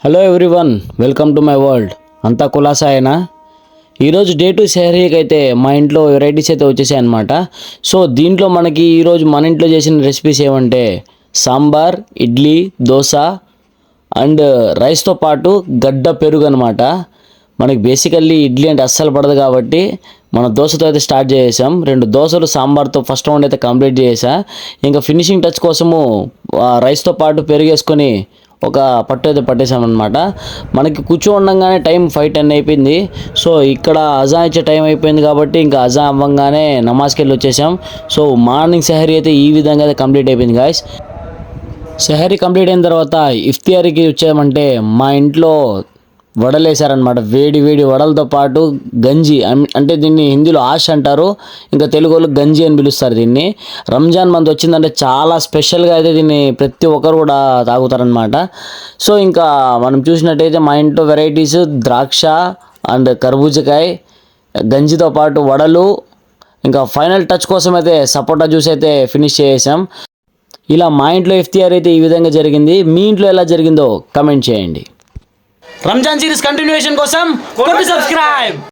Hello everyone, welcome to my world. అంతా కులాసాయేనా? ఈరోజు day to సెహరీకి అయితే మా ఇంట్లో వెరైటీస్ అయితే వచ్చేసాయి అనమాట. సో దీంట్లో మనకి ఈరోజు మన ఇంట్లో చేసిన రెసిపీస్ ఏమంటే సాంబార్, ఇడ్లీ, దోశ అండ్ రైస్తో పాటు గడ్డ పెరుగు అనమాట. మనకి బేసికల్లీ ఇడ్లీ అంటే అస్సలు పడదు కాబట్టి మన దోశతో అయితే స్టార్ట్ చేసాం. 2 దోశలు సాంబార్తో ఫస్ట్ రౌండ్ అయితే కంప్లీట్ చేసా. ఇంకా ఫినిషింగ్ టచ్ కోసము రైస్తో పాటు పెరుగేసుకొని ఒక పట్టు అయితే పట్టేసామన్నమాట. మనకి కూర్చోండగానే టైం 5:10 అయిపోయింది. సో ఇక్కడ అజా ఇచ్చే టైం అయిపోయింది కాబట్టి ఇంకా అజా అవ్వగానే నమాజ్కి వెళ్ళి వచ్చేసాం. సో మార్నింగ్ సెహరీ అయితే ఈ విధంగా అయితే కంప్లీట్ అయిపోయింది గాయస్. సెహరీ కంప్లీట్ అయిన తర్వాత ఇఫ్తియారీకి వచ్చామంటే మా ఇంట్లో వడలు వేసారనమాట. వేడి వేడి వడలతో పాటు గంజి, అంటే దీన్ని హిందీలో ఆష్ అంటారు, ఇంకా తెలుగులో గంజి అని పిలుస్తారు దీన్ని. రంజాన్ మంత్ వచ్చిందంటే చాలా స్పెషల్గా అయితే దీన్ని ప్రతి ఒక్కరు కూడా తాగుతారనమాట. సో ఇంకా మనం చూసినట్టయితే మా ఇంట్లో వెరైటీస్ ద్రాక్ష అండ్ కర్బూజకాయ, గంజితో పాటు వడలు, ఇంకా ఫైనల్ టచ్ కోసం అయితే సపోటా జ్యూస్ అయితే ఫినిష్ చేసాం. ఇలా మా ఇంట్లో ఇఫ్తియార్ అయితే ఈ విధంగా జరిగింది. మీ ఇంట్లో ఎలా జరిగిందో కమెంట్ చేయండి. రంజాన్ సిరీస్ కంటిన్యూయేషన్ కోసం సబ్స్క్రైబ్.